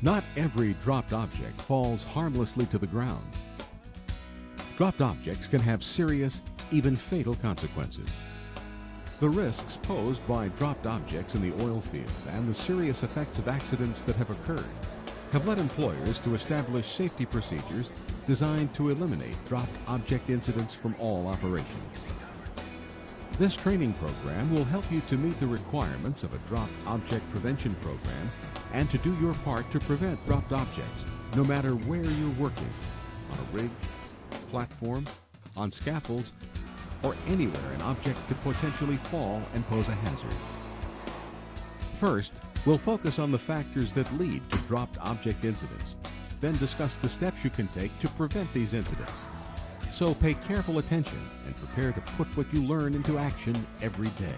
Not every dropped object falls harmlessly to the ground. Dropped objects can have serious, even fatal consequences. The risks posed by dropped objects in the oil field and the serious effects of accidents that have occurred have led employers to establish safety procedures designed to eliminate dropped object incidents from all operations. This training program will help you to meet the requirements of a dropped object prevention program and to do your part to prevent dropped objects, no matter where you're working, on a rig, platform, on scaffolds, or anywhere an object could potentially fall and pose a hazard. First, we'll focus on the factors that lead to dropped object incidents, then discuss the steps you can take to prevent these incidents. So pay careful attention and prepare to put what you learn into action every day.